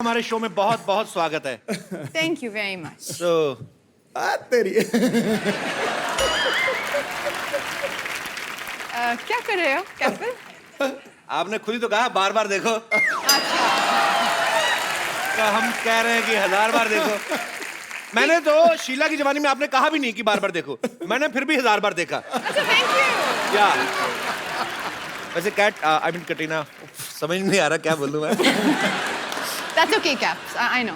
हमारे शो में बहुत बहुत स्वागत है। Thank you very much. तो तेरी क्या कर रहे हो कैप्टन? आपने खुद ही तो कहा बार बार देखो। अच्छा, तो हम कह रहे हैं कि 1000 बार देखो। मैंने तो शीला की जवानी में आपने कहा भी नहीं कि बार बार देखो, मैंने फिर भी 1000 बार देखा। अच्छा, thank you. या वैसे कैट आई मीन कटरीना, समझ नहीं आ रहा क्या बोलूं मैं। That's okay, Caps. I know.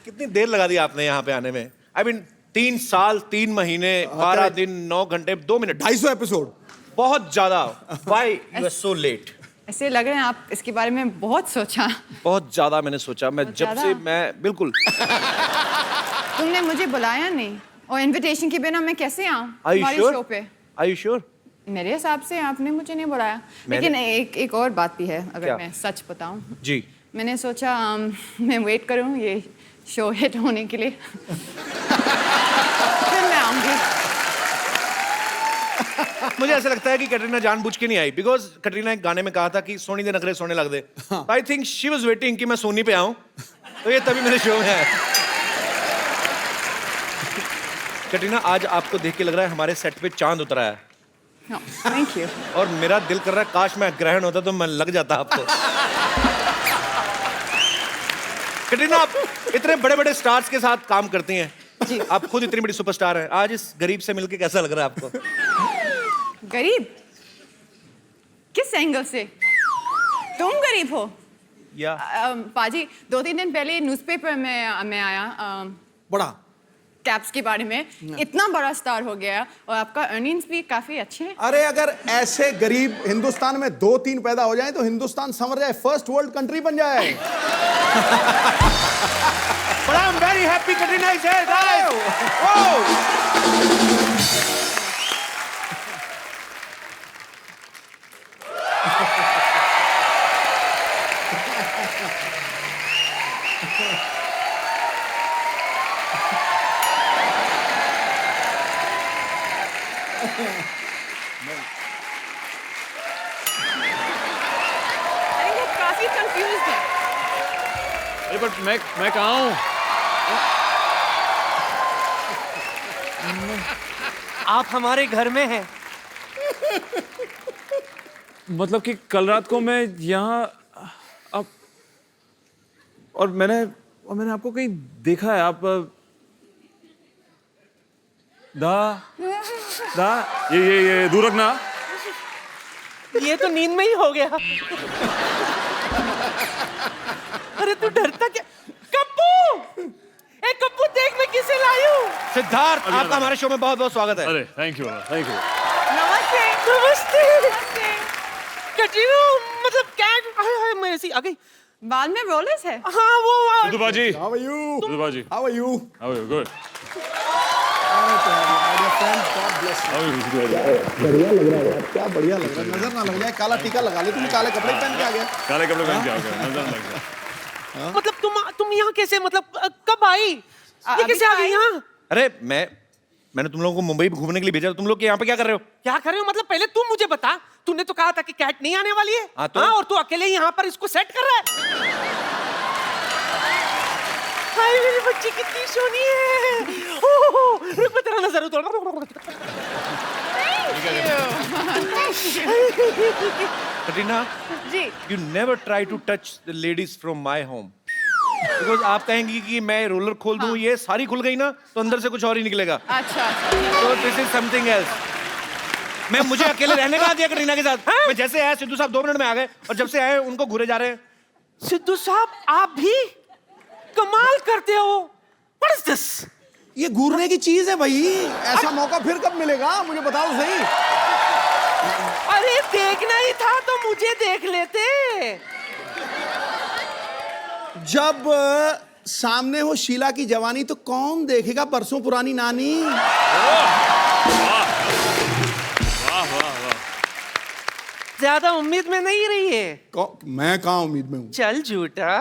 कितनी देर लगा दी आपने यहाँ पे आने में? आई मीन 3 साल 3 महीने 12 दिन 9 घंटे 2 मिनट 250 एपिसोड बहुत ज्यादा। Why you were so late? ऐसे लग रहे हैं आप इसके बारे में बहुत सोचा। बहुत ज्यादा मैंने सोचा। मैं बहुत जब से ज्यादा? मैं बिल्कुल। तुमने मुझे बुलाया नहीं और इनविटेशन के बिना मैं कैसे आऊँ Are you तुम्हारे sure? शो पे? Are you sure? मेरे हिसाब से आपने मुझे नहीं बुलाया। मैंने- लेकिन एक और बात भी है, अगर क्या? मैं सच बताऊँ। जी। मैंने सोचा मैं वेट करूँ ये शो हिट होने के लिए। फिर मैं आऊँगी। मुझे ऐसा लगता है कि कैटरीना जानबूझ के नहीं आई, बिकॉज कैटरीना एक गाने में कहा था कि सोनी दे नखरे सोने लग दे। I think she was waiting कि मैं सोनी पे आऊं, तो ये तभी मेरे शो में आया। कैटरीना, आज आपको देख के लग रहा है हमारे सेट पे चांद उतरा है। No, thank you. और मेरा दिल कर रहा है काश मैं ग्रहण होता तो मैं लग जाता आपको। कैटरीना, आप इतने बड़े बड़े स्टार्स के साथ काम करती हैं जी। आप खुद इतनी बड़ी सुपरस्टार हैं, आज इस गरीब से मिलके कैसा लग रहा है आपको? गरीब? किस एंगल से? तुम गरीब हो? या पाजी 2-3 दिन पहले न्यूज़पेपर में मैं आया बड़ा कैप्स के बारे में। इतना बड़ा स्टार हो गया और आपका अर्निंग्स भी काफी अच्छे हैं। अरे अगर ऐसे गरीब हिंदुस्तान में 2-3 पैदा हो जाए तो हिंदुस्तान संवर जाए, फर्स्ट वर्ल्ड कंट्री बन जाए। But I'm very happy Katrina is here, guys. Whoa! अरे वो काफी कंफ्यूज्ड है। अरे बट मैं कहाँ हूँ? आप हमारे घर में हैं। मतलब कि कल रात को मैं यहाँ अब और मैंने आपको कहीं देखा है। आप दा ये दूर रखना। ये तो नींद में ही हो गया। अरे तू डरता क्या? कप्पू! ए कप्पू, देख मैं किसे लाई हूँ। सिद्धार्थ, आपका हमारे शो में बहुत बहुत स्वागत है। अरे थैंक यू। नमस्ते। नमस्ते। नमस्ते। कटरीना, मतलब क्या? हाय मैं ऐसी आ गई। बाल में रोलर्स है? हाँ वो सिद्धू बाजी। How are you? सिद्धू बाजी। How are you? How are you? Good. My friend, God bless you. How are you? Good. बढ़िया लग रहा है यार, क्या बढ़िया लग रहा है। नजर ना लग जाए, काला टीका लगा ले। तुम काले कपड़े पहन के आ गए। काले कपड़े पहन के आ गए, नजर लग गया। मतलब तुम यहाँ कैसे, मतलब कब आई? ये अभी कैसे तो आ गई आई। यहाँ? अरे मैंने तुम लोगों को मुंबई घूमने के लिए भेजा, तुम लोग यहाँ पे क्या कर रहे हो? क्या कर रहे हो? मतलब पहले तू मुझे बता। तूने तो कहा था कि कैट नहीं आने वाली है। हाँ, तो? और तू अकेले यहाँ पर इसको सेट कर रहा है। हाय मेरी बच्ची कितनी सोनी है। ओह, रुक मैं तेरा नजर उतार। कटरीना, जी। you never try to touch the ladies from my home. Because आप कहेंगी कि मैं रोलर खोल दूं, ये सारी खुल गई ना, तो अंदर से कुछ और ही निकलेगा। अच्छा। So this is something else. मैं मुझे अकेले रहने का दिया कटरीना के साथ। मैं जैसे आया, सिद्धू साहब 2 मिनट में आ गए, और जब से आए उनको घूरे जा रहे हैं। सिद्धू साहब, आप भी कमाल करते हो। What is this? ये घूरने की चीज है भाई। ऐसा मौका फिर कब मिलेगा, मुझे बताओ सही। अरे देखना ही था तो मुझे देख लेते। जब सामने हो शीला की जवानी तो कौन देखेगा बरसों पुरानी नानी। ज्यादा उम्मीद में नहीं रही है। मैं कहाँ उम्मीद में हूँ। चल झूठा।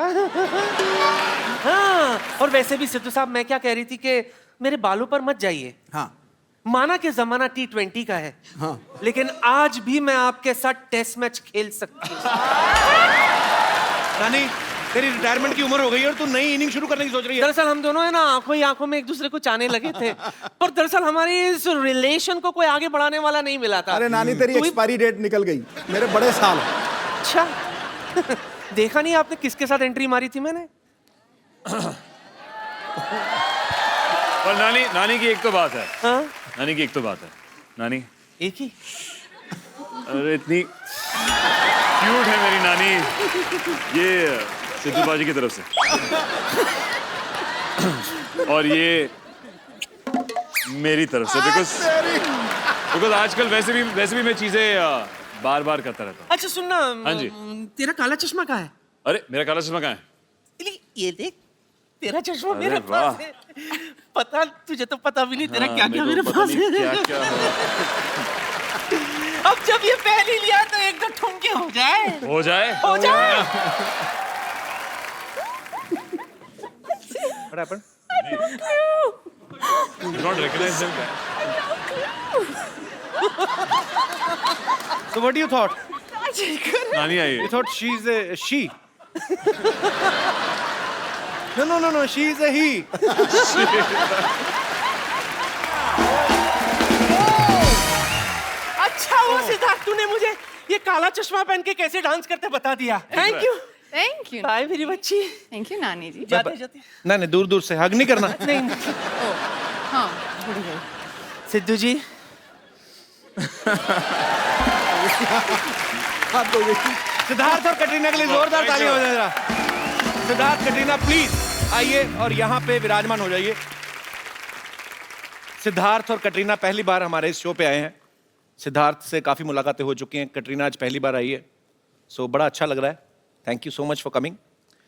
हाँ, और वैसे भी सिद्धू साहब, मैं क्या कह रही थी कि मेरे बालों पर मत जाइए। हाँ माना कि जमाना T20 का है, हाँ। लेकिन आज भी मैं आपके साथ टेस्ट मैच खेल सकती हूँ। नानी, तेरी रिटायरमेंट की उम्र हो गई है और तू नई इनिंग शुरू करने की सोच रही है। दरअसल हम दोनों है ना आंखों ही आंखों में एक दूसरे को चाहने लगे थे, पर दरअसल हमारी इस रिलेशन को कोई आगे बढ़ाने वाला नहीं मिला था। अरे नानी तेरी एक्सपायरी डेट निकल गई, मेरे बड़े साल। अच्छा देखा नहीं आपने किसके साथ एंट्री मारी थी मैंने? और नानी की एक तो बात है। हाँ? नानी की एक तो बात है। नानी एक ही? अरे इतनी क्यूट है मेरी नानी, ये सिद्धू बाजी की तरफ से। और ये मेरी तरफ से, बिकॉज आजकल वैसे भी मैं चीजें बार बार करता रहता हूँ। अच्छा सुनना, हाँ जी। तेरा काला चश्मा कहाँ है? अरे मेरा काला चश्मा कहाँ है? ये देख, तेरा चश्मा अरे मेरे वाह। पास है। पता तुझे तो पता भी नहीं तेरा हाँ, क्या क्या मेरे मेरे को पता पास नहीं है। क्या अब जब ये पहली लिया तो एक दो ठुमके हो जाए। हो जाए। हो जाए। What happened? Do not recognize them. So what do you thought? नानी आई You है। thought she's a she? No, she is a he. अच्छा वो सिद्धार्थ, तूने मुझे ये काला चश्मा पहन के कैसे डांस करते बता दिया। Thank you. Thank you. Bye मेरी बच्ची। थैंक यू नानी जी। जाते जाते। नहीं दूर दूर से हग नहीं करना। नहीं हाँ भूल गई। सिद्धू जी, सिद्धार्थ और कटरीना के लिए जोरदार ताली हो जाए जरा। सिद्धार्थ कटरीना प्लीज आइए और यहाँ पे विराजमान हो जाइए। सिद्धार्थ और कटरीना पहली बार हमारे इस शो पे आए हैं। सिद्धार्थ से काफी मुलाकातें हो चुकी हैं, कटरीना आज पहली बार आई है, सो बड़ा अच्छा लग रहा है। Thank you so much for coming.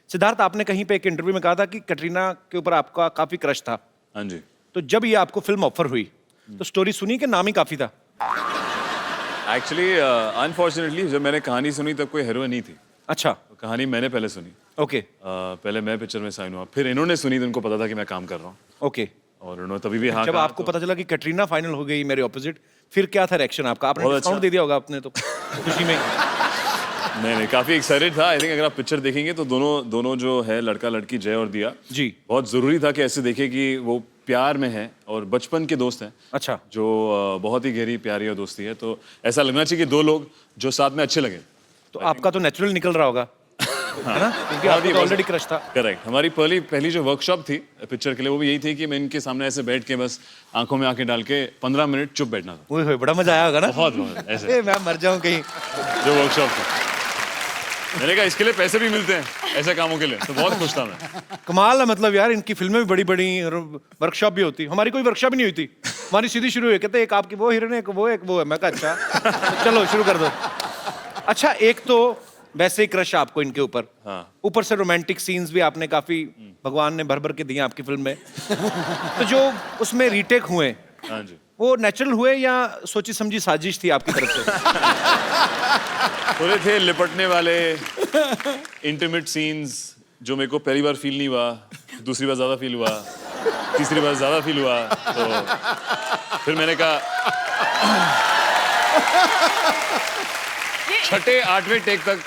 Siddharth, आपने कहीं पे एक इंटरव्यू में कहा था कि कटरीना के ऊपर आपका काफी क्रश था। हाँ जी। तो जब ये आपको फिल्म ऑफर हुई तो स्टोरी सुनी कि नाम ही काफी था? एक्चुअली अनफॉर्चुनेटली जब मैंने कहानी सुनी तब कोई हीरोइन नहीं थी। अच्छा, तो कहानी मैंने पहले सुनी। ओके पहले मैं पिक्चर में साइन हुआ, फिर इन्होंने सुनी तो उनको पता था कि मैं काम कर रहा हूँ, ओके। और उन्होंने तभी भी हाँ जब कहा। आपको पता चला कि कटरीना फाइनल हो गई मेरे ऑपोजिट, फिर क्या था रिएक्शन आपका? आपने बहुत डिस्काउंट अच्छा। दे दिया होगा आपने तो खुशी में। नहीं काफी एक्साइटेड था। आई थिंक अगर आप पिक्चर देखेंगे तो दोनों जो है लड़का लड़की जय और दिया जी। बहुत जरूरी था कि ऐसे देखे कि वो प्यार में है और बचपन के दोस्त हैं। अच्छा। जो बहुत ही गहरी प्यारी और दोस्ती है, तो ऐसा लगना चाहिए कि दो लोग जो साथ में अच्छे लगे। तो आपका तो नेचुरल निकल रहा होगा, है ना? क्योंकि आपको तो ऑलरेडी क्रश था। करेक्ट। हमारी पहली जो वर्कशॉप थी पिक्चर के लिए वो भी यही थी कि मैं इनके सामने ऐसे बैठ के बस आंखों में आंखें डाल के 15 मिनट चुप बैठना था। ओए होए, बड़ा मजा आया होगा ना? बहुत ऐसे ए, मैं मर जाऊं कहीं। जो वर्कशॉप थी, मैंने कहा इसके लिए पैसे भी मिलते हैं ऐसे कामों के लिए, तो बहुत खुश था मैं। कमाल है, मतलब यार इनकी फिल्में भी बड़ी बड़ी और वर्कशॉप भी होती। हमारी कोई वर्कशॉप ही नहीं हुई थी, हमारी सीधी शुरू हुई। कहते एक आपकी वो हीरोइन है, एक वो है। मैं कहा अच्छा तो चलो शुरू कर दो। अच्छा, एक तो वैसे ही क्रश आपको इनके ऊपर, हाँ। ऊपर से रोमांटिक सीन्स भी आपने काफी भगवान ने भर भर के दिए आपकी फिल्म में। तो जो उसमें रीटेक हुए हाँ जी। वो नेचुरल हुए या सोची समझी साजिश थी आपकी तरफ से? थोड़े थे लिपटने वाले इंटीमेट सीन्स जो मेरे को पहली बार फील नहीं हुआ, दूसरी बार ज्यादा फील हुआ, तीसरी बार ज्यादा फील हुआ, तो फिर मैंने कहा छठे आठवें टेक तक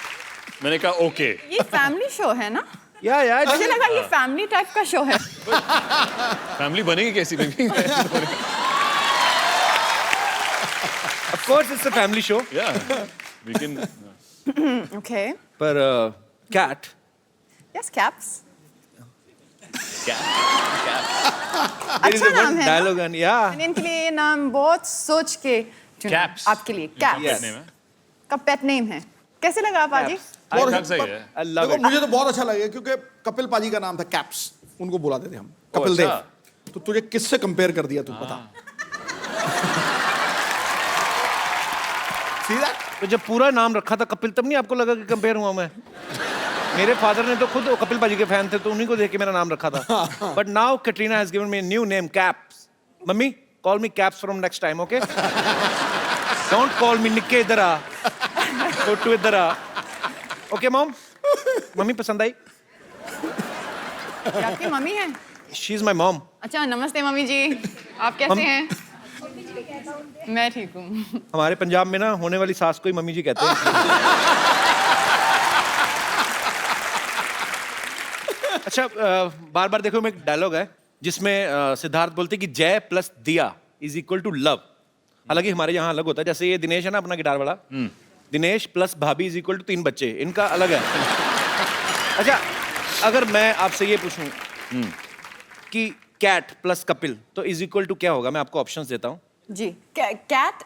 मैंने कहा ओके। ये फैमिली शो है ना? या मुझे लगा ये फैमिली टाइप का शो है। फैमिली बनेगी कैसी baby? Of course it's a family show. या वी कैन। ओके। पर कैट यस, कैप्स। अच्छा नाम है ना? डायलॉग या मैंने इनके लिए ये नाम बहुत सोच के चुना। Caps. आपके लिए कैप्स नेम है। का पेट नेम है। कैसे लगा आप आजी? और ठीक सही है। आई लव देखो इट। मुझे तो बहुत अच्छा लगे क्योंकि कपिल पाजी का नाम था कैप्स, उनको बुलाते थे हम कपिल अच्छा। देव। तो तुझे किससे कंपेयर कर दिया तू बता? सीधा तो जब पूरा नाम रखा था कपिल, तब नहीं आपको लगा कि कंपेयर हुआ मैं? मेरे फादर ने तो खुद कपिल पाजी के फैन थे, तो उन्हीं को देख के मेरा नाम रखा था। But now Katrina has given me a new name, caps. Mummy call me caps from next time, okay? Don't call मी निक्के, इधर आ, छोटू इधर आ। Okay mom? मम्मी पसंद आई? ये आपकी मम्मी है? She is my mom. अच्छा, नमस्ते मम्मी जी, आप कैसे हैं? मैं ठीक हूँ। हमारे पंजाब में ना होने वाली सास को ही मम्मी जी कहते हैं। अच्छा बार बार देखो मैं एक डायलॉग है जिसमें सिद्धार्थ बोलते हैं कि जय प्लस दिया इज इक्वल टू लव। हालांकि हमारे यहाँ अलग होता है, जैसे ये दिनेश है ना अपना गिटार वाला, दिनेश प्लस भाभी इज इक्वल टू 3 बच्चे, इनका अलग है। अच्छा अगर मैं आपसे ये पूछूं कि कैट प्लस कपिल तो इज इक्वल टू क्या होगा, मैं आपको ऑप्शंस देता हूँ। जी Kat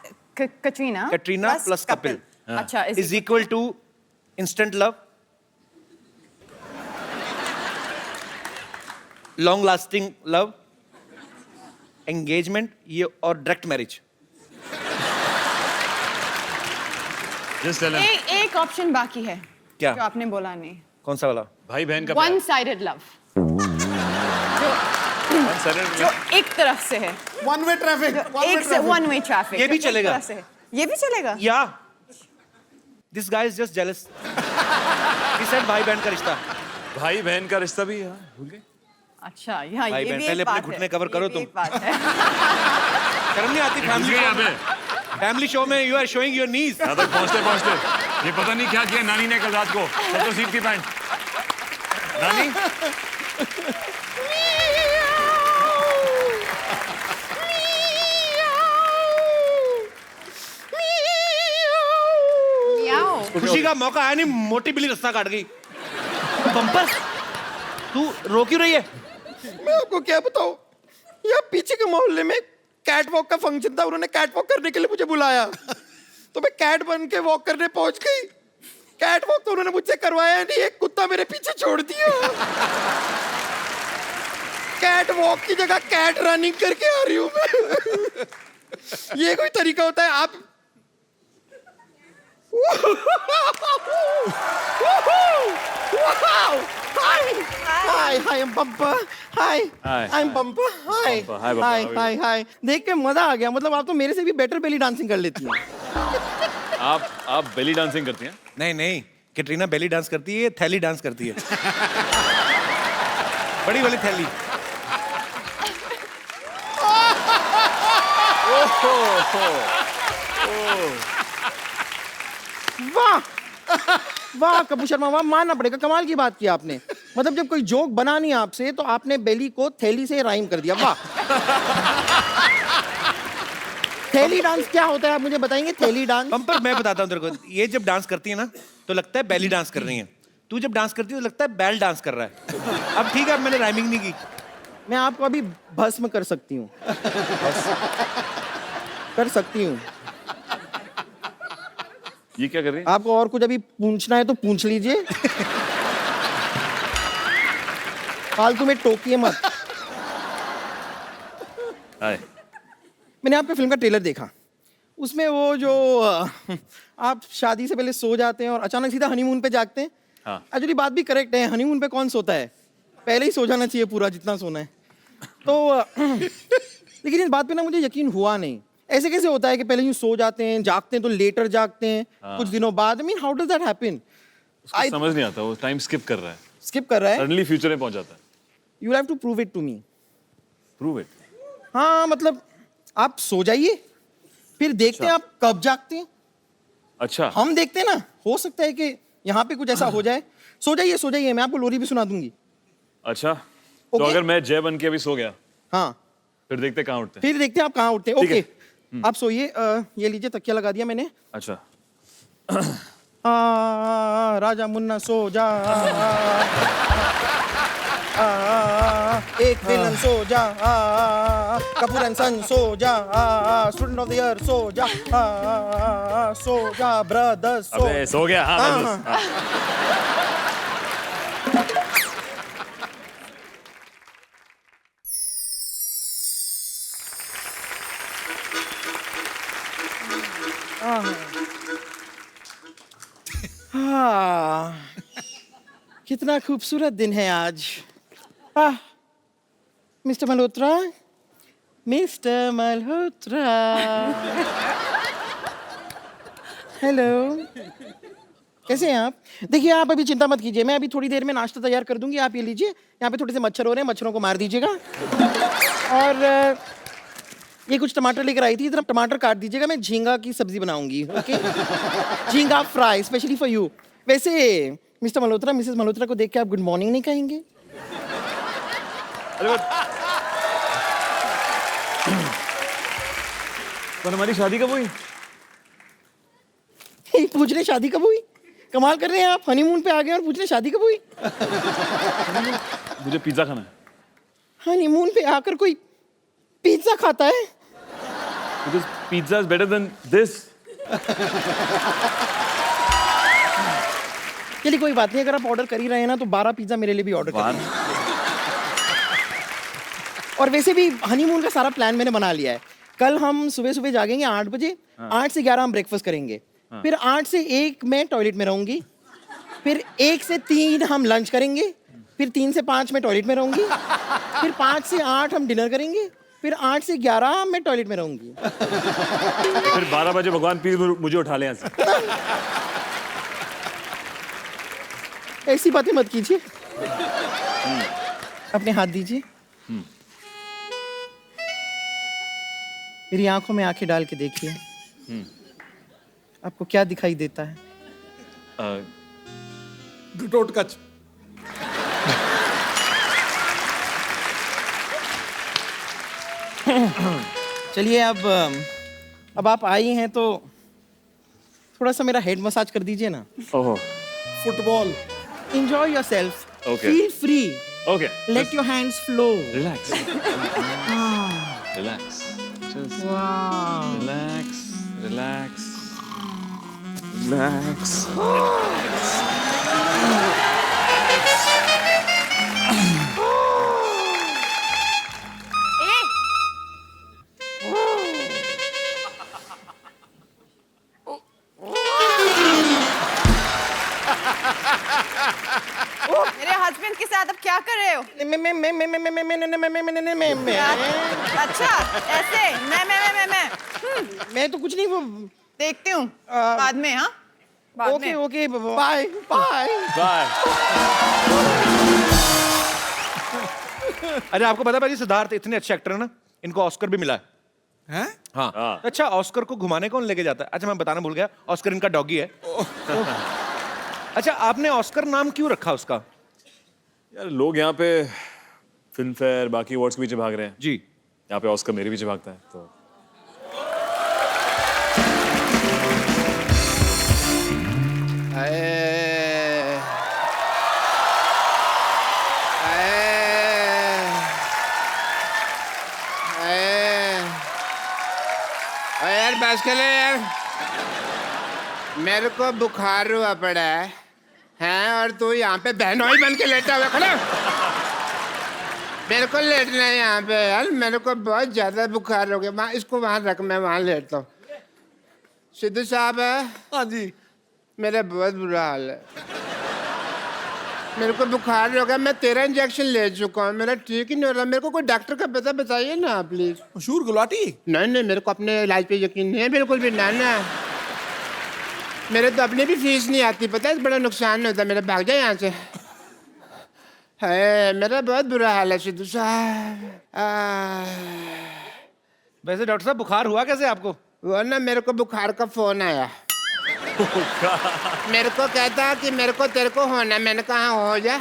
Katrina Katrina plus Kapil अच्छा is equal to instant love, long lasting love, engagement ये और direct marriage. Just tell him. एक ऑप्शन बाकी है क्या? जो आपने बोला नहीं। कौन सा वाला? भाई बहन का वन साइडेड लव, जो एक तरफ से है, वन वे ट्रैफिक, एक से वन वे ट्रैफिक। ये भी चलेगा? ये भी चलेगा। या this guy is just jealous. He said भाई बहन का रिश्ता। भाई बहन का रिश्ता भी यार भूल गए। अच्छा यहाँ भाई ये बहन, भी पहले एक अपने बात घुटने है, कवर ये करो भी तुम। एक बात है। शर्म नहीं आती घुस गए यहाँ पे। फैमिली शो में you are showing your knees. यहाँ तक पहुँचते पहुँचते ये पता नहीं क्या किया नानी ने कल रात को। तो सीट की पैंट नानी याओ। खुशी का मौका आया नहीं, मोटी बिल्ली रास्ता काट गई। बम्पर तू रो क्यों रही है? मैं आपको क्या बताऊं, यहाँ पीछे के मोहल्ले में कैट वॉक का फंक्शन था, उन्होंने कैट वॉक करने के लिए मुझे बुलाया, तो मैं कैट बन के वॉक करने पहुंच गई। कैट वॉक तो उन्होंने मुझसे करवाया नहीं, एक कुत्ता मेरे पीछे छोड़ दिया। कैट वॉक की जगह कैट रनिंग करके आ रही हूं मैं। ये कोई तरीका होता है? आप hi hi Bumper, hi Hi. I am Bumper, hi Bumper, hi, Bumper, hi how are you? Hi hi. देख के मजा आ गया, मतलब आप तो मेरे से भी बेटर बेली डांसिंग कर लेती हैं। आप बेली डांसिंग करती हैं? नहीं नहीं, कैटरीना बेली डांस करती है, थैली डांस करती है। बड़ी वाली थैली। वाह वाह कपूर शर्मा, वाह, मानना पड़ेगा, कमाल की बात की आपने। मतलब जब कोई जोक बना नहीं आपसे तो आपने बेली को थैली से राइम कर दिया, वाह। थैली डांस क्या होता है आप मुझे बताएंगे? थैली डांस बम्पर मैं बताता हूँ तेरे को, ये जब डांस करती है ना तो लगता है बेली डांस कर रही है, तू जब डांस करती है तो लगता है बैल डांस कर रहा है। अब ठीक है, अब मैंने राइमिंग नहीं की। मैं आपको अभी भस्म कर सकती हूँ, कर सकती हूँ। ये क्या कर रही हैं? आपको और कुछ अभी पूछना है तो पूछ लीजिए, फालतू में टोकिए मत। हाय मैंने आपके फिल्म का ट्रेलर देखा, उसमें वो जो आप शादी से पहले सो जाते हैं और अचानक सीधा हनीमून पे जागते हैं। हाँ। एक्चुअली बात भी करेक्ट है, हनीमून पे कौन सोता है, पहले ही सो जाना चाहिए पूरा जितना सोना है। तो लेकिन इस बात पे ना मुझे यकीन हुआ नहीं, ऐसे कैसे होता है कि पहले यूं सो जाते हैं, जागते हैं तो लेटर जागते हैं, कुछ दिनों बाद, I mean how does that happen? उसको समझ नहीं आता, वो टाइम स्किप कर रहा है, स्किप कर रहा है। सडनली फ्यूचर में पहुंच जाता है। You have to prove it to me. Prove it. हाँ मतलब आप सो जाइए, फिर देखते हैं आप कब जागते हैं। अच्छा हम देखते हैं ना, हो सकता है कि यहाँ पे कुछ ऐसा हो जाए। सो जाइए, मैं आपको लोरी भी सुना दूंगी। अच्छा तो Okay. अगर मैं जय बन के अभी सो गया हाँ फिर देखते कहाँ उठते हैं। फिर देखते हैं आप कहाँ उठते हैं। ठीक ओके है। आप सोइए, ये लीजिए तकिया लगा दिया मैंने। अच्छा राजा मुन्ना सो जा, एक विलन सो जा, कपूर एंड सन सो जा, student of the year so जा, सो जा ब्रदर्स सो। अबे सो गया। हाँ, हाँ, मैं हाँ। हाँ, कितना खूबसूरत दिन है आज। Mister Malhotra, mister Malhotra, hello, कैसे हैं आप? देखिए आप अभी चिंता मत कीजिए, मैं अभी थोड़ी देर में नाश्ता तैयार कर दूंगी, आप ये लीजिए। यहाँ पे थोड़े से मच्छर हो रहे हैं, मच्छरों को मार दीजिएगा। और ये कुछ टमाटर लेकर आई थी, इधर टमाटर काट दीजिएगा, मैं झींगा की सब्जी बनाऊंगी। ओके, झींगा फ्राई स्पेशली फॉर यू। वैसे मिस्टर मल्होत्रा, मिसेस मल्होत्रा को देख के आप गुड मॉर्निंग नहीं कहेंगे? पर हमारी शादी कब हुई? यही पूछ रहे शादी कब हुई? कमाल कर रहे हैं आप, हनीमून पे आ गए और पूछ रहे शादी कब हुई? मुझे पिज्जा खाना है। हनीमून पे आकर कोई पिज्जा खाता है? Because pizza is better than this. चलिए कोई बात नहीं, अगर आप ऑर्डर कर ही रहे हैं ना तो 12 पिज्जा मेरे लिए भी ऑर्डर कर दीजिए। और वैसे भी हनीमून का सारा प्लान मैंने बना लिया है। कल हम सुबह सुबह जागेंगे 8 बजे, 8 से 11 हम ब्रेकफास्ट करेंगे, फिर 8 से 1 मैं टॉयलेट में रहूंगी, फिर 1 से 3 हम लंच करेंगे, फिर 3 से 5 मैं टॉयलेट में रहूंगी, फिर 5 से 8 हम डिनर करेंगे, फिर 8 से 11 मैं टॉयलेट में रहूंगी। फिर 12 बजे भगवान प्लीज मुझे उठा ले यहाँ से। ऐसी बातें मत कीजिए। अपने हाथ दीजिए। मेरी आंखों में आंखें डाल के देखिए। आपको क्या दिखाई देता है? घटोटकच। चलिए अब आप आई हैं तो थोड़ा सा मेरा हेड मसाज कर दीजिए ना। ओह, football. Enjoy yourself. Okay. Feel free. okay. Let your hands flow. Relax. Relax. Just Wow. relax. Relax. Relax. ए, मेरे हस्बैंड के साथ अब क्या कर रहे हो? अच्छा, ऐसे मैं तो कुछ नहीं वो। देखती हूँ बाद में। हाँ, बाद ओके में। Okay bye bye. Bye. अरे आपको पता है भाई, सिद्धार्थ इतने अच्छे एक्टर है ना, इनको ऑस्कर भी मिला है। हैं? हाँ। हाँ। अच्छा, ऑस्कर को घुमाने कौन लेके जाता है? अच्छा, मैं बताना भूल गया, ऑस्कर इनका डॉगी है। अच्छा, आपने ऑस्कर नाम क्यों रखा उसका? यार लोग यहाँ पे फिल्म फेयर बाकी अवार्ड्स के पीछे भाग रहे हैं, जी। यहाँ पे ऑस्कर मेरे पीछे भागता है तो यार बस कर ले यार, मेरे को बुखार हुआ पड़ा है हैं, और तू यहाँ पे बहनोई बन के लेटा हुआ खड़ा। मेरे को लेटना है यहाँ पे यार, मेरे को बहुत ज्यादा बुखार हो गया। वहाँ इसको वहाँ रख, मैं वहाँ लेटता हूँ। सिद्धू साहब है? हाँ जी। मेरा बहुत बुरा हाल है, मेरे को बुखार हो गया। मैं 13 इंजेक्शन ले चुका हूँ, मेरा ठीक ही नहीं हो रहा। मेरे को कोई डॉक्टर का पता बताइए ना प्लीज। मशहूर गुलाटी। नहीं नहीं, मेरे को अपने इलाज पे यकीन नहीं है बिल्कुल भी। ना ना, मेरे तो अपनी भी फीस नहीं आती, पता है, बड़ा नुकसान होता है मेरा। भाग जाए यहाँ से। है, मेरा बहुत बुरा हाल है सिद्धू साहब। वैसे डॉक्टर साहब, बुखार हुआ कैसे आपको? वो ना, मेरे को बुखार का फोन आया। मेरे को कहता कि मेरे को तेरे को होना। मैंने कहा हो जा।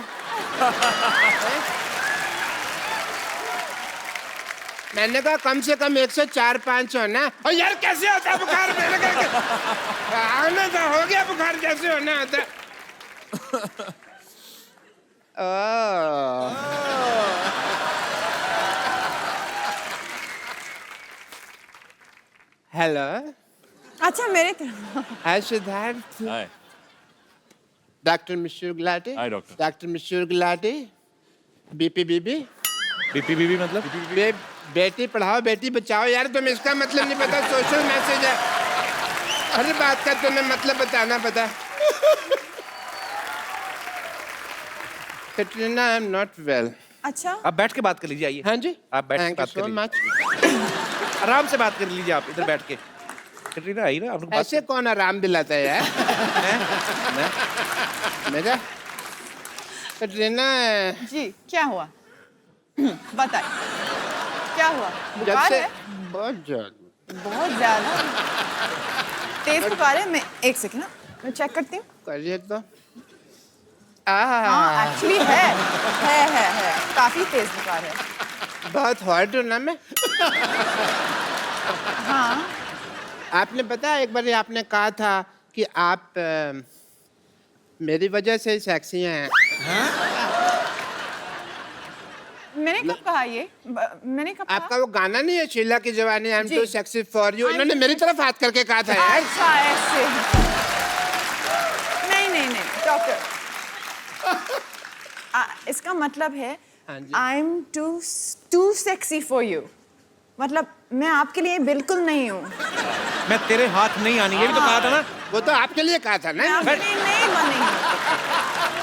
मैंने कहा कम से कम 104-5 होना। और यार कैसे होता है बुखार? मैंने कहा होना तो हो गया बुखार, कैसे होना होता? हेलो। अच्छा, मेरे तरफ। Hi Siddharth. Hi doctor Mashoor Gulati. Hi doctor. Doctor Mashoor Gulati. BP बीबी। बीपी मतलब? बेटी पढ़ाओ बेटी बचाओ। यार तुम इसका मतलब नहीं पता, सोशल मैसेज है। हर बात का तुम्हें मतलब बताना पता। Katrina, I am not well. अच्छा, आप बैठ के बात कर लीजिए, आइए। हाँ जी, आप बैठ के थैंक यू बात कर सो लीजिए। मच। आराम से बात कर लीजिए आप, इधर बैठ के। कैटरीना आई ना, आप लोग बात ऐसे कौन आराम दिलाता है यार? मेरा कैटरीना, जी क्या हुआ? बताइए, क्या हुआ? जब बुखार से है? बहुत ज्यादा। बहुत ज्यादा तेज बुखार है। मैं एक सेकंड ना, मैं चेक करती हूँ। करिए तो। हाँ एक्चुअली है काफी तेज बुखार है। बहुत हॉट हूँ ना मैं। हाँ आपने पता है, एक बार आपने कहा था कि आप मेरी वजह से सेक्सी हैं। मैंने कब कहा ये? मैंने कब कहा? आपका वो गाना नहीं है, शीला की जवानी, आई एम जी। टू सेक्सी फॉर यू, इन्होंने मेरी तरफ हाथ करके कहा था यार। अच्छा ऐसे। नहीं डॉक्टर, इसका मतलब है हाँ जी। I am too sexy for you, मतलब मैं आपके लिए बिल्कुल नहीं हूँ। मैं तेरे हाथ नहीं आनी, ये भी तो कहा था ना। वो तो आपके लिए कहा था मैं ना। आपके लिए नहीं बनी।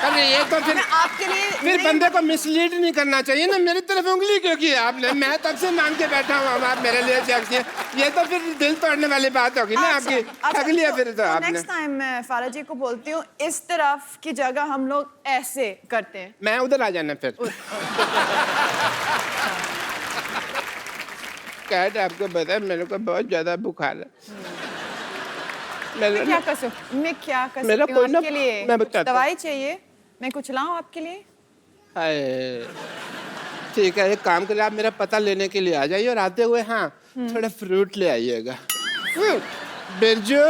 अरे ये तो फिर मैं आपके लिए फिर नहीं- बंदे को मिसलीड नहीं करना चाहिए ना। मेरी तरफ उंगली क्यों की आपने? मैं तब से मांग के बैठा हूँ अब आप मेरे लिए सेक्सी हैं। ये तो फिर दिल तोड़ने वाली बात होगी ना आपकी। अगली फिर तो आपने। नेक्स्ट टाइम मैं फारा जी को बोलती हूँ, इस तरफ की जगह हम लोग ऐसे करते हैं। मैं उधर आ जाना फिर। कैट, आपको पता है मेरे को बहुत ज्यादा बुखार है। मैं क्या कर सकती हूँ मेरा कोई ना- आपके लिए? मैं कुछ बताता हूँ। दवाई चाहिए? मैं कुछ लाऊं आपके लिए? हाय, ठीक है, एक काम करिए, आप मेरा पता लेने के लिए आ जाइए और आते हुए हाँ थोड़ा फ्रूट ले आइएगा। बिरजू,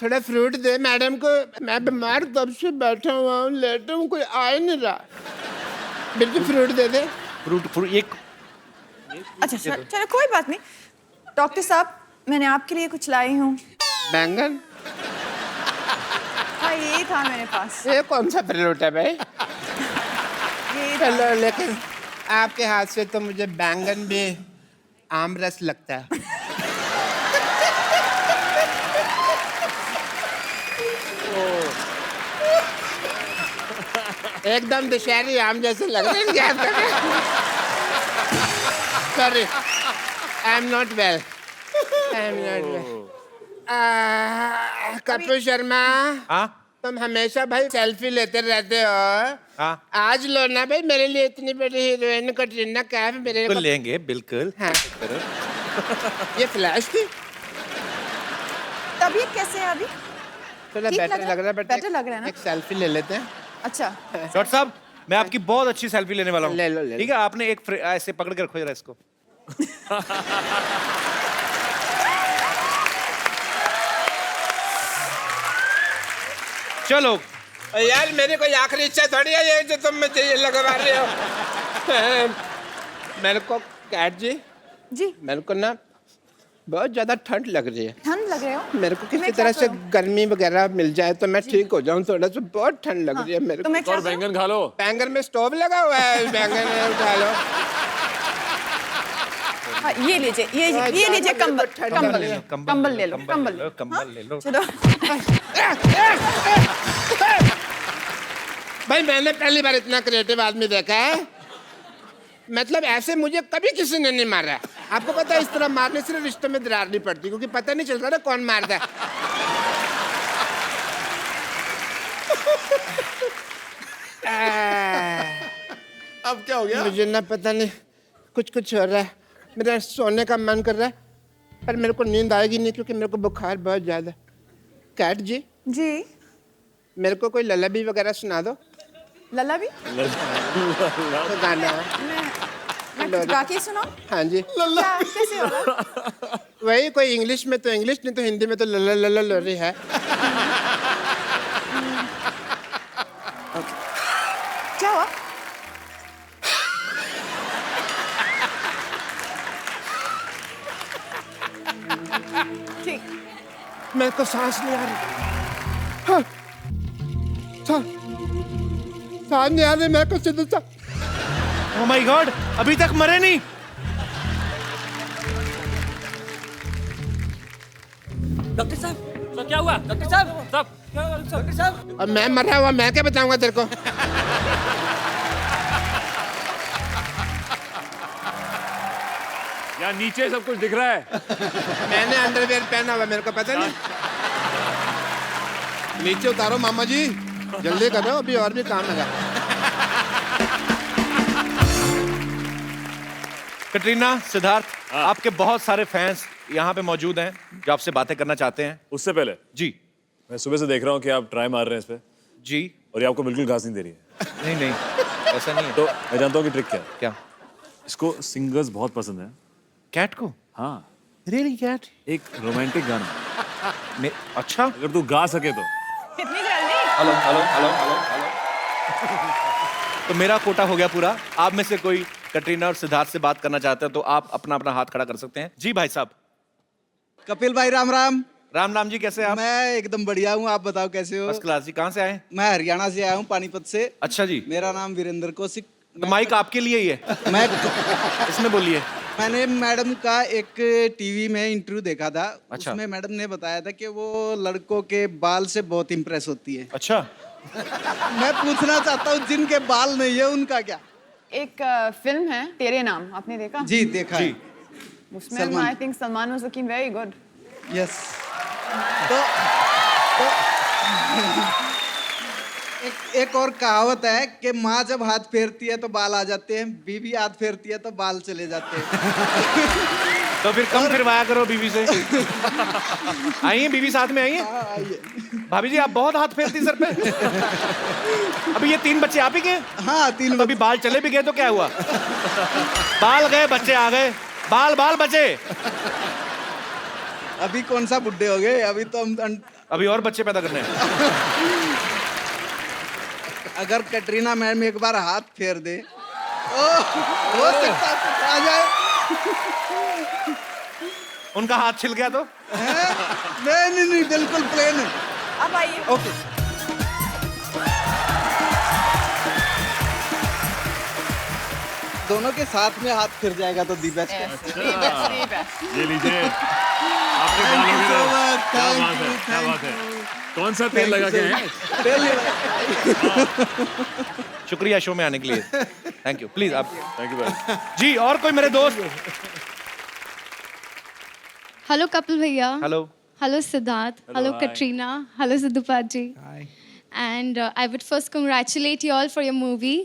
थोड़ा फ्रूट दे मैडम को। मैं बीमार तब से बैठा हुआ हूँ, लेटा हूँ, कोई आ ही नहीं रहा। बिरजू फ्रूट दे दे। फ्रूट एक अच्छा चलो कोई बात नहीं। डॉक्टर साहब, मैंने आपके लिए कुछ लाई हूँ। बैंगन? हाँ ये था मेरे पास। ये कौन सा फ्रूट है भाई? ये था। चलो, लेकिन आपके हाथ से तो मुझे बैंगन भी आम रस लगता है। एकदम दशहरी आम जैसे लग रहे हैं क्या? Sorry, I am not well. Kapil Sharma, हाँ तुम हमेशा भाई सेल्फी लेते रहते हो। हाँ आज लो ना भाई, मेरे लिए इतनी बड़ी हीरोइन कटरीना कैफ मेरे बिल्कुल को। लेंगे बिल्कुल। हाँ। ये फ्लैश थी। तबीयत कैसे है अभी? थोड़ा ठीक बेटर लग रहा है, better लग रहा है ना? एक सेल्फी ले लेते हैं। अच्छा डॉक्टर साहब, मैं आपकी बहुत अच्छी सेल्फी लेने वाला हूँ। ले लो, ले लो। ठीक है, आपने एक ऐसे पकड़ के रखो जरा इसको। चलो यार मेरी कोई आखिरी इच्छा थोड़ी है ये जो तुम मुझे ये लगवा रहे हो। मेरे को कैट जी, मेरे को ना बहुत ज्यादा ठंड लग रही है। ठंड लग रहे हो? मेरे को किसी मैं तरह क्या से करूं? गर्मी वगैरह मिल जाए तो मैं ठीक हो जाऊं थोड़ा सा। बहुत ठंड लग रही है मेरे तो को। मैं क्या और करूं? बैंगन खा लो। बैंगन में स्टोव लगा हुआ है, बैंगन में उठा लो। हाँ, ये लीजिए ये लीजिए कंबल ठंड कंबल लग रही है। कंबल ले लो कंबल ले लो कंबल ले लो। चलो। भाई मैंने पहली बार इतना क्रिएटिव आदमी देखा है। मतलब ऐसे मुझे कभी किसी ने नहीं मारा। आपको पता है इस तरह मारने से रिश्ते में दरार नहीं पड़ती, क्योंकि पता नहीं चलता ना कौन मारता है। अब क्या हो गया? मुझे ना पता नहीं कुछ हो रहा है। मेरा सोने का मन कर रहा है पर मेरे को नींद आएगी नहीं क्योंकि मेरे को बुखार बहुत ज्यादा है। कैट जी, जी मेरे को कोई ललाबी वगैरह सुना दो। लला भी तो गाना है। मैं कुछ गा के सुनाऊं? हाँ जी, क्या कैसे होगा? वही कोई इंग्लिश में तो इंग्लिश, नहीं तो हिंदी में तो लला लला लोरी है। क्या हुआ? ठीक मेरे को सांस नहीं आ रही। हाँ। सांस नहीं आ रही मेरे को सीधे सा। ओह माय गॉड, अभी तक मरे नहीं। डॉक्टर साहब, तो क्या हुआ? डॉक्टर साहब, क्या हुआ डॉक्टर साहब? अब मैं मरा हुआ मैं क्या बताऊंगा तेरे को? यहाँ नीचे सब कुछ दिख रहा है। मैंने अंडरवेयर पहना हुआ, मेरे को पता नहीं। नीचे उतारो मामा जी। जल्दी करो, अभी और भी काम है। कटरीना, सिद्धार्थ, आपके बहुत सारे फैंस यहाँ पे मौजूद हैं जो आपसे बातें करना चाहते हैं। उससे पहले जी मैं सुबह से देख रहा हूँ कि आप ट्राई मार रहे हैं इस पे। जी और ये आपको बिल्कुल घास नहीं दे रही है। नहीं नहीं ऐसा नहीं है। तो मैं जानता हूँ कि ट्रिक क्या है। क्या? इसको सिंगर्स बहुत पसंद है। कैट को? हाँ, रियली कैट? एक रोमांटिक गाना। अच्छा। अगर तू गा सके तो। इतनी जल्दी? Hello hello hello hello hello. तो मेरा कोटा हो गया पूरा। आप में से कोई कटरीना और सिद्धार्थ से बात करना चाहते हैं तो आप अपना अपना हाथ खड़ा कर सकते हैं। जी भाई साहब। कपिल भाई राम राम। राम राम जी, कैसे हैं आप? मैं एकदम बढ़िया हूँ, आप बताओ कैसे हो? फर्स्ट क्लास जी। कहाँ से आए? मैं हरियाणा से आया हूँ, पानीपत से। अच्छा जी। मेरा नाम वीरेंद्र कौशिक। तो माइक आपके लिए ही है। मैं इसमें बोलिए। मैंने मैडम का एक टीवी में इंटरव्यू देखा था। अच्छा। उसमें मैडम ने बताया था कि वो लड़कों के बाल से बहुत इम्प्रेस होती है। अच्छा। मैं पूछना चाहता हूँ जिनके बाल नहीं है उनका क्या? एक फिल्म है तेरे नाम, आपने देखा? जी देखा है। उसमें Salman. I think Salman was looking very good. Yes. तो एक और कहावत है कि माँ जब हाथ फेरती है तो बाल आ जाते हैं, बीवी हाथ फेरती है तो बाल चले जाते हैं। तो फिर कम फिरवाया करो बीवी से। आई है बीवी साथ में आई है? हाँ, आइए। भाभी जी आप बहुत हाथ फेरती सर पे। अभी ये 3 बच्चे आप ही के? हाँ 3 तो अभी बाल चले भी गए तो क्या हुआ? बाल गए बच्चे आ गए, बाल बाल बचे। अभी कौन सा बुड्ढे हो गए, अभी तो हम अभी और बच्चे पैदा करने हैं। अगर कैटरीना मैम एक बार हाथ फेर दे हो सकता है कुछ आ जाए। उनका हाथ छिल गया तो? नहीं बिल्कुल प्लेन है। अब आइए। ओके। दोनों के साथ में हाथ फिर जाएगा तो दी बेस्ट है। ये लीजिए, आपके बाल हो गए। क्या बात है, क्या बात है। कौन सा तेल लगा के हैं? शुक्रिया शो में आने के लिए। Thank you. प्लीज आप। थैंक यू भाई। जी और कोई मेरे दोस्त? हेलो कपिल भैया। Hello. Hello Siddharth. Hello hi. Katrina. Hello सिद्धूपाद ji. And I would first congratulate you all for your movie.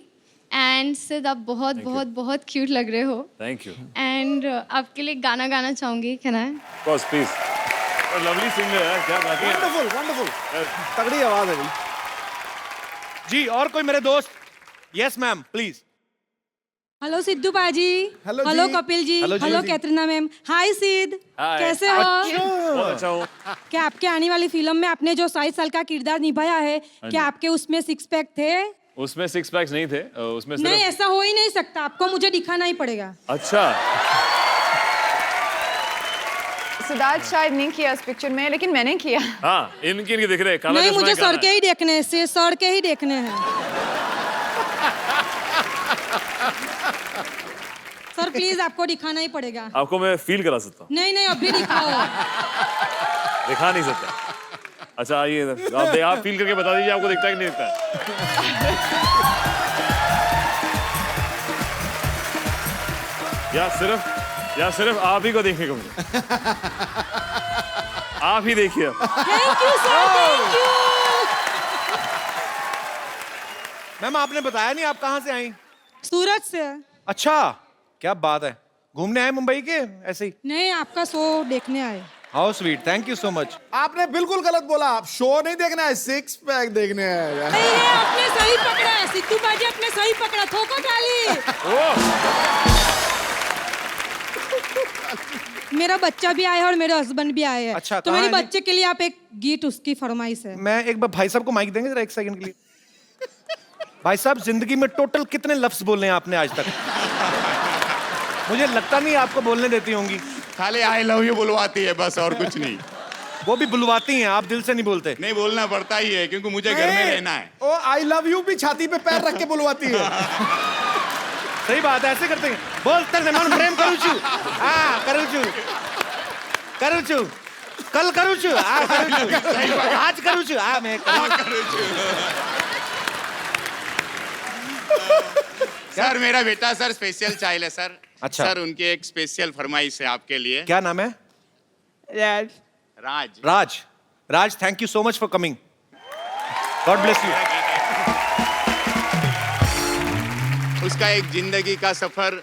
And Sid आप बहुत बहुत बहुत क्यूट लग रहे हो। Thank you. एंड आपके लिए गाना गाना चाहूंगी। Can I? Of course please. और लवली सिंगर है, क्या बात है। वंडरफुल वंडरफुल, तगड़ी आवाज है भाई। जी और कोई मेरे दोस्त? Yes ma'am please. Hello Sidhu पाजी। हेलो हेलो जी। क्या जी। हेलो जी। Hello Katrina ma'am. Hi Sid. Hi. कैसे हो? बहुत अच्छा हूँ। क्या आपके आने वाली फिल्म में आपने जो 27 साल का किरदार निभाया है, क्या आपके उसमें 6 पैक थे? उसमें 6 पैक्स नहीं थे, उसमें नहीं, सिर्फ। ऐसा हो ही नहीं सकता, आपको मुझे दिखाना ही पड़ेगा। अच्छा। सिद्धार्थ शायद नहीं किया इस पिक्चर में, लेकिन मैंने किया। हाँ, इनके दिख रहे। काला नहीं, चश्मा मुझे काला सर के है। ही देखने हैं, सर के ही देखने हैं। सर प्लीज आपको दिखाना ही पड़ेगा। आपको मैं फील करा सकता हूँ। नहीं अभी दिखाओ। दिखा नहीं सकता। अच्छा आइए इधर। आप फील करके बता दीजिए आपको दिखता है कि नहीं दिखता है। या सिर्फ आप ही को देखने को मिले। आप ही देखिए। Thank you sir, thank you. Ma'am आपने बताया नहीं आप कहाँ से आई? सूरत से। अच्छा क्या बात है। घूमने आए मुंबई के ऐसे ही? नहीं, आपका शो देखने आए। How sweet, thank you so much. आपने बिल्कुल गलत बोला, आप शो नहीं देखना है, 6 पैक देखने हैं। नहीं, आपने सही पकड़ा है सिद्धू बाजी, आपने सही पकड़ा। ठोको ताली। मेरा बच्चा भी आया है और मेरे हस्बैंड भी आए हैं। अच्छा, तो कहाँ मेरे है? बच्चे के लिए आप एक गीत, उसकी फरमाइश है। मैं एक बार भाई साहब को माइक देंगे जरा 1 सेकंड के लिए? भाई साहब जिंदगी में टोटल कितने लफ्ज बोले हैं आपने आज तक? मुझे लगता नहीं आपको बोलने देती होंगी। खाली आई लव यू बुलवाती है बस, और कुछ नहीं। वो भी बुलवाती हैं, आप दिल से नहीं बोलते। नहीं बोलना पड़ता ही है क्योंकि मुझे घर में रहना है। ओ आई लव यू भी छाती पे पैर रख के बुलवाती है। सही बात है, ऐसे करते हैं। बोल तेरे मन प्रेम करूँ छू, हाँ करूँ छू, कल करूँ छू, हाँ करूँ छू, आज करूँ छू, हाँ मैं करूँ छू। सर मेरा बेटा सर स्पेशल चाइल्ड है सर। अच्छा। सर उनकी एक स्पेशल फरमाइश है आपके लिए। क्या नाम है? Raj. Raj. Raj. Raj thank you so much for coming. God bless you. उसका एक जिंदगी का सफर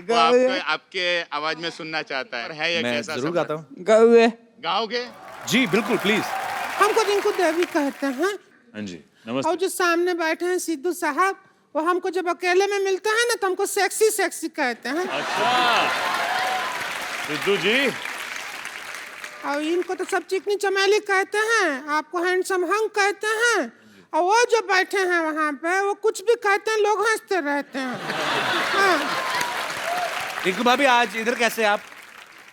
वो आपके आवाज में सुनना चाहता है ये मैं कैसा जरूर सफर? गाता हूँ। गाओगे? जी बिल्कुल प्लीज। हमको जिनको देवी कहते हैं, हाँ जी। नमस्ते। और जो सामने बैठे हैं सिद्धू साहब, वो हमको जब अकेले में मिलते हैं ना तो हमको सेक्सी सेक्सी कहते हैं। अच्छा सिद्धू जी। और इनको तो सब चिकनी चमेली कहते हैं, आपको हैंडसम हंग कहते हैं। और वो जो बैठे हैं वहाँ पे, वो कुछ भी कहते हैं, लोग हंसते रहते हैं। हाँ। रिंकू भाभी आज इधर कैसे आप?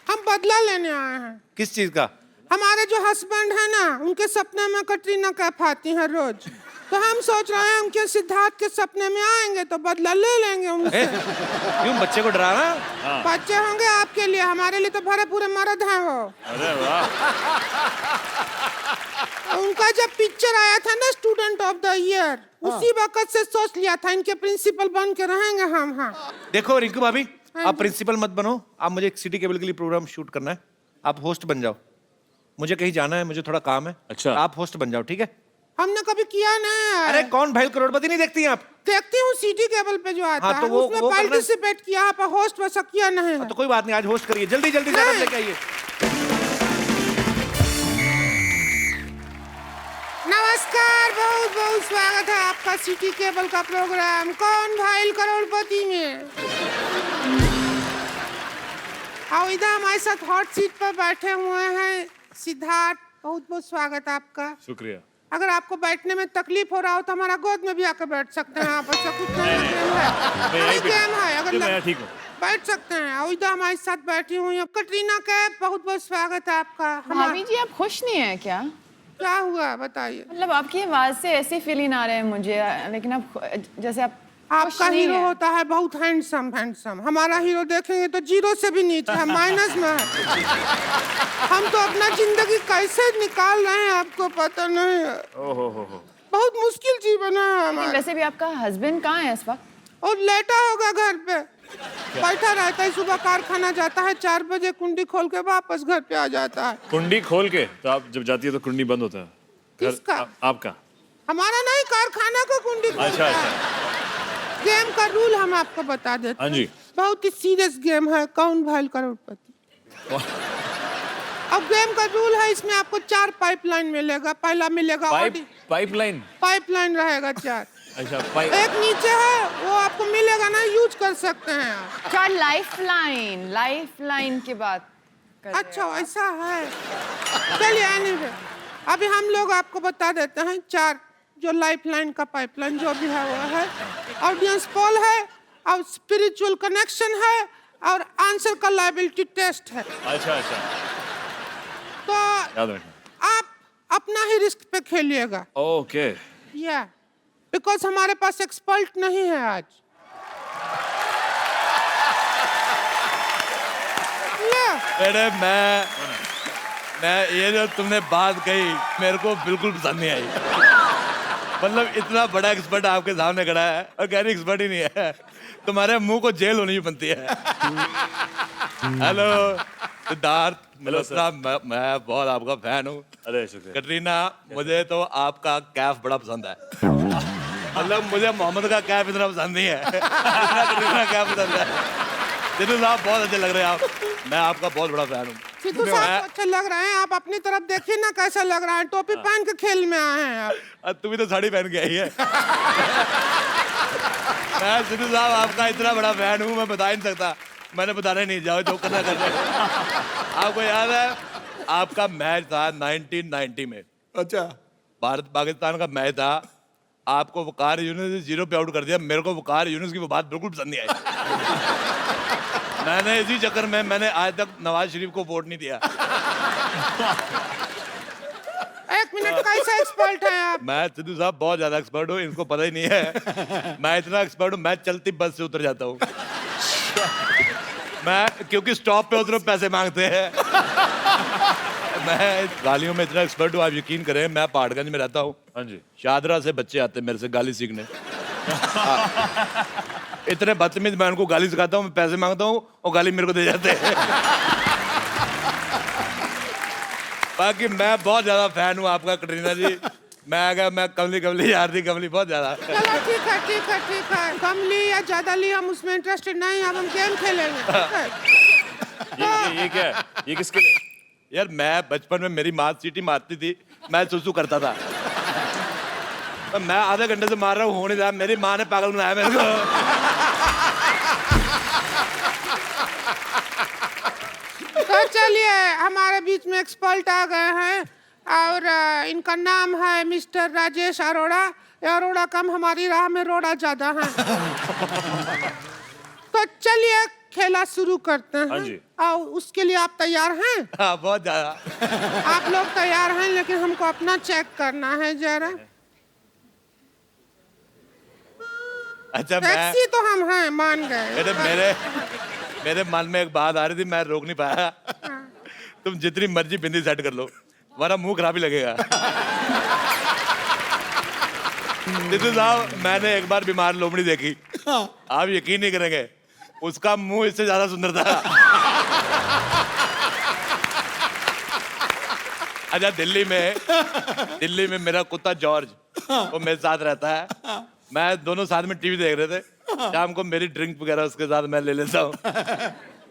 हम बदला लेने आए हैं। किस चीज का? हमारे जो हस्बैंड है ना, उनके सपने में कटरीना कैफ आती है रोज, तो हम सोच रहे हैं उनके सिद्धार्थ के सपने में आएंगे तो बदला ले लेंगे उनसे। क्यों बच्चे को डराना? बच्चे होंगे आपके लिए, हमारे लिए तो भरे पूरे मर्द हैं वो। अरे वाह। उनका जब पिक्चर आया था ना स्टूडेंट ऑफ द ईयर, उसी वक्त से सोच लिया था इनके प्रिंसिपल बन के रहेंगे हम। हाँ देखो रिंकू भाभी, आप प्रिंसिपल मत बनो, आप मुझे एक सिटी केबल के लिए प्रोग्राम शूट करना है, आप होस्ट बन जाओ। मुझे कहीं जाना है, मुझे थोड़ा काम है। अच्छा। आप होस्ट बन जाओ, ठीक है? हमने कभी किया नहीं है। अरे कौन भाई करोड़पति नहीं देखती हैं आप? देखती हूँ सिटी केबल पे जो आता हाँ, तो है, वो उसमें करना है। पार्टिसिपेट किया है, पर होस्ट वैसा किया नहीं है। तो कोई बात नहीं, आज होस्ट करिए, जल्दी जल्दी से लेके आइए। नमस्कार, बहुत बहुत स्वागत है आपका सिटी केबल का प्रोग्राम कौन भाई करोड़पति में। और इधर हमारे साथ हॉट सीट पर बैठे हुए हैं सिद्धार्थ, बहुत बहुत स्वागत आपका। शुक्रिया। अगर आपको बैठने में तकलीफ हो रहा हो तो हमारा गोद में भी आकर बैठ सकते हैं आप, ऐसा कुछ नहीं है। गेम है, अगर ठीक हूँ, बैठ सकते हैं। और इधर हमारे साथ बैठी हुई है कटरीना कैफ, बहुत बहुत स्वागत है आपका। भाभी जी आप खुश नहीं है क्या? क्या हुआ बताइए। मतलब आपकी आवाज से ऐसी फीलिंग आ रहे हैं मुझे, लेकिन आप जैसे आप आपका हीरो होता है बहुत हैंडसम हैंडसम, हमारा हीरो देखेंगे तो जीरो से भी नीचे है, माइनस में है। हम तो अपना जिंदगी कैसे निकाल रहे हैं आपको पता नहीं है। ओहो। बहुत मुश्किल जीवन है हमारा। वैसे भी आपका हस्बैंड कहाँ है इस वक्त? और लेटा होगा घर पे, बैठा रहता है, सुबह कारखाना जाता है 4 बजे, कुंडी खोल के वापस घर पे आ जाता है। कुंडी खोल के? तो आप जब जाती है तो कुंडी बंद होता है? किसका? आपका? हमारा नहीं, कारखाना का कुंडी खोलता है। अच्छा। गेम का रूल हम आपको बता देते हैं। बहुत ही सीरियस गेम है, कौन भाई करोड़पति। अब गेम का रूल है, इसमें आपको 4 पाइपलाइन मिलेगा। पहला मिलेगा पाइपलाइन रहेगा 4। अच्छा, एक नीचे है, वो आपको मिलेगा ना, यूज कर सकते हैं आप। 4 लाइफलाइन की बात कर रहे हैं। अच्छा ऐसा है, चलिए anyway, अभी हम लोग आपको बता देते हैं 4 जो लाइफलाइन का पाइपलाइन जो भी है वो है ऑडियंस पोल है, और स्पिरिचुअल कनेक्शन है, और आंसर का लायबिलिटी टेस्ट है। अच्छा। तो याद रखना। आप अपना ही रिस्क पे खेलिएगा। ओके। या बिकॉज हमारे पास एक्सपर्ट नहीं है आज। अरे मैं ये जो तुमने बात कही मेरे को बिल्कुल पसंद नहीं आई। मतलब इतना बड़ा एक्सपर्ट आपके सामने खड़ा है और कह रही एक्सपर्ट ही नहीं है। तुम्हारे मुंह को जेल होनी बनती है। हेलो सिद्धार्थ, मैं बहुत आपका फैन हूँ। अरे शुक्रिया। कटरीना, मुझे तो आपका कैफ बड़ा पसंद है। मतलब मुझे मोहम्मद का कैफ इतना पसंद नहीं है, इतना कटरीना कैफ पसंद है। सिद्धू साहब बहुत अच्छे लग रहे हैं आप, मैं आपका बहुत बड़ा फैन हूँ। सिद्धू साहब अच्छे लग रहे हैं, आप अपनी तरफ देखिए ना कैसा लग रहा है, टोपी पहन के खेल में आए हैं आप। तुम भी तो साड़ी पहन के आई है। मैं सिद्धू साहब आपका इतना बड़ा फैन हूँ, मैं बता ही नहीं सकता। मैंने बताना ही नहीं, जाओ जो करना कर रहे। आपको याद है आपका मैच था 1990 में? अच्छा। भारत पाकिस्तान का मैच था, आपको वकार यूनुस ने 0 पे आउट कर दिया। मेरे को वकार यूनुस की वो बात बिल्कुल पसंद नहीं आई। मैंने इसी चक्कर में मैंने आज तक नवाज शरीफ को वोट नहीं दिया। एक मिनट, कैसा एक्सपर्ट है आप? मैं सिद्धू साहब बहुत ज्यादा एक्सपर्ट हूँ, इनको पता ही नहीं है। मैं इतना एक्सपर्ट हूँ, मैं चलती बस से उतर जाता हूँ। मैं क्योंकि स्टॉप पे उतरो पैसे मांगते हैं। मैं गालियों में इतना एक्सपर्ट हूँ, आप यकीन करें। मैं पहाड़गंज में रहता हूँ। हाँ जी। शादरा से बच्चे आते हैं मेरे से गाली सीखने। इतने बदतमीज, मैं उनको गाली सिखाता हूँ, मैं पैसे मांगता हूँ और गाली मेरे को दे जाते हैं। बाकी मैं बहुत ज्यादा फैन हूँ आपका कटरीना जी। मैं कमली यार थी, कमली बहुत ज्यादा। चलो ठीक है। कमली या ज्यादा ली हम उसमें इंटरेस्टेड नहीं, अब हम गेम खेलेंगे। ये क्या है? ये किसके लिए? यार मैं बचपन में मेरी माँ सीटी मारती थी, मैं सुसु करता था। मैं आधे घंटे से मार रहा हूँ, हो नहीं रहा। मेरी माँ ने पागल बनाया मेरे को। तो चलिए, हमारे बीच में एक्सपर्ट आ गए हैं और इनका नाम है मिस्टर राजेश अरोड़ा। अरोड़ा कम, हमारी राह में रोड़ा ज्यादा है। तो चलिए खेला शुरू करते हैं। हाँ जी। और उसके लिए आप तैयार हैं? हाँ, बहुत ज्यादा। आप लोग तैयार हैं, लेकिन हमको अपना चेक करना है जरा। अच्छा, टैक्सी तो हम हैं, मान गए। मेरे मन में एक बात आ रही थी, मैं रोक नहीं पाया। तुम जितनी मर्जी बिंदी सेट कर लो, तुम्हारा मुंह खराब ही लगेगा। जितू साहब, मैंने एक बार बीमार लोमड़ी देखी, आप यकीन नहीं करेंगे, उसका मुंह इससे ज्यादा सुंदर था। अच्छा, दिल्ली में मेरा कुत्ता जॉर्ज, वो मेरे साथ रहता है। मैं दोनों साथ में टीवी देख रहे थे। शाम को मेरी ड्रिंक वगैरह उसके साथ मैं ले लेता हूँ।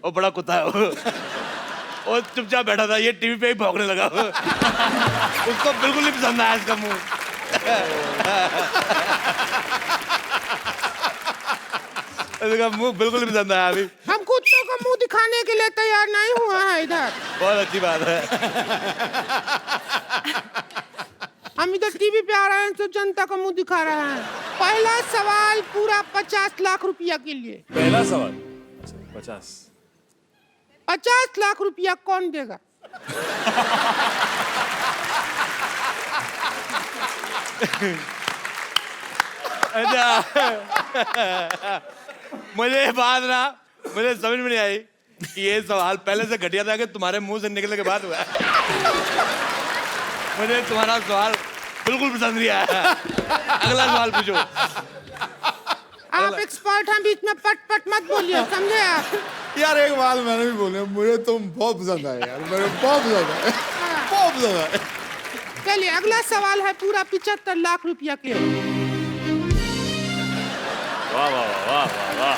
वो बड़ा कुत्ता है वो चुपचाप बैठा था, ये टीवी पे ही भौंकने लगा। उसको बिल्कुल नहीं पसंद आया इसका मुंह। इसका मुंह बिल्कुल नहीं पसंद आया। अभी हम कुत्तों का मुंह दिखाने के लिए तैयार नहीं हुआ है इधर। बहुत अच्छी बात है। हम इधर टीवी पे आ रहे हैं तो जनता का मुंह दिखा रहे हैं। पहला सवाल पूरा 50 लाख रुपया के लिए। पहला सवाल 50 लाख रुपया कौन देगा? अच्छा, मुझे समझ में नहीं आई कि ये सवाल पहले से घटिया था कि तुम्हारे मुंह से निकलने के बाद हुआ है। मुझे तुम्हारा सवाल बिल्कुल पसंद नहीं आया। अगला सवाल पूछो। आप एक्सपर्ट हैं, बीच में पट पट मत बोलिए, समझे आप? यार एक बात मैंने भी बोली, मुझे तुम बहुत पसंद आए यार, मेरे बहुत पसंद आए, बहुत पसंद आए। चलिए, अगला सवाल है पूरा 75 लाख रुपया के। वाह वाह वाह वाह वाह,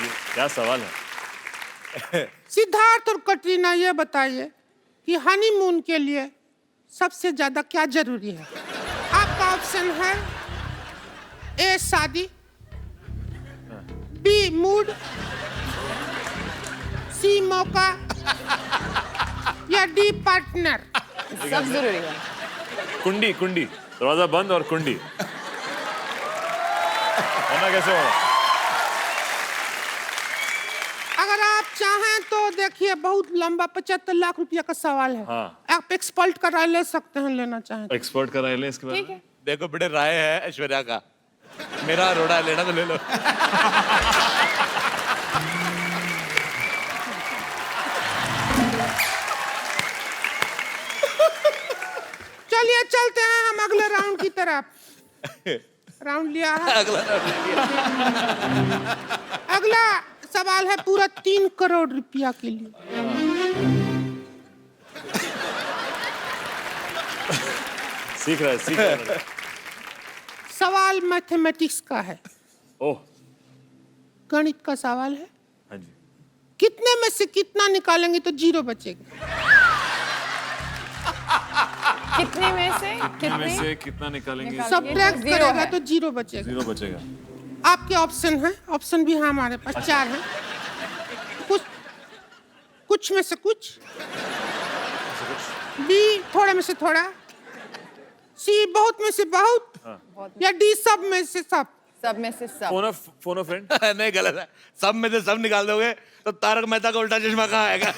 ये क्या सवाल है? सिद्धार्थ और कटरीना, ये बताइए कि हनीमून के लिए सबसे ज्यादा क्या जरूरी है? आपका ऑप्शन है ए शादी, बी मूड, सी मौका या डी पार्टनर। सब जरूरी है। कुंडी दरवाजा बंद और कुंडी, वरना कैसे होगा? अगर आप चाहें तो देखिए, बहुत लंबा 75 लाख रुपया का सवाल है। हाँ। आप एक्सपर्ट का राय ले सकते हैं, लेना चाहें तो। एक्सपर्ट का राय ले इसके बारे में। देखो बेटे, राय है ऐश्वर्या का, मेरा रोड़ा लेना तो ले लो। चलिए चलते हैं हम अगले राउंड की तरफ। राउंड लिया है। अगला सवाल है पूरा 3 करोड़ रुपया के लिए। सीख रहा है। सवाल मैथमेटिक्स का है। ओह, गणित का सवाल है। हाँ जी। कितने में से कितना निकालेंगे तो 0 बचेगा? कितने में से कितना निकालेंगे? सब्ट्रैक्ट करेगा तो 0 बचेगा। 0 बचेगा। आपके ऑप्शन है, ऑप्शन भी है हमारे पास, 4 है। कुछ में से कुछ, बी थोड़े में से थोड़ा, सी बहुत में से बहुत, या डी सब में से सब। सब में से सब। Phone of friend. नहीं, गलत है। सब में से सब निकाल दोगे तो तारक मेहता का उल्टा चश्मा कहाँ आएगा?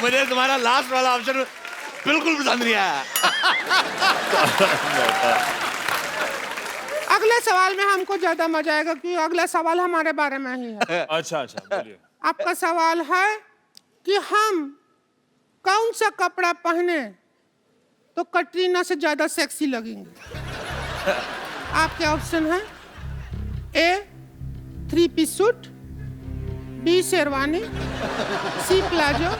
मुझे तुम्हारा लास्ट वाला ऑप्शन बिल्कुल पसंद नहीं आया। अगले सवाल में हमको ज्यादा मजा आएगा, क्योंकि अगला सवाल हमारे बारे में ही है। अच्छा, बोलिए। आपका सवाल है कि हम कौन सा कपड़ा पहने तो कटरीना से ज्यादा सेक्सी लगेंगे? आपके ऑप्शन है ए 3 पीस सूट, बी शेरवानी, सी प्लाजो,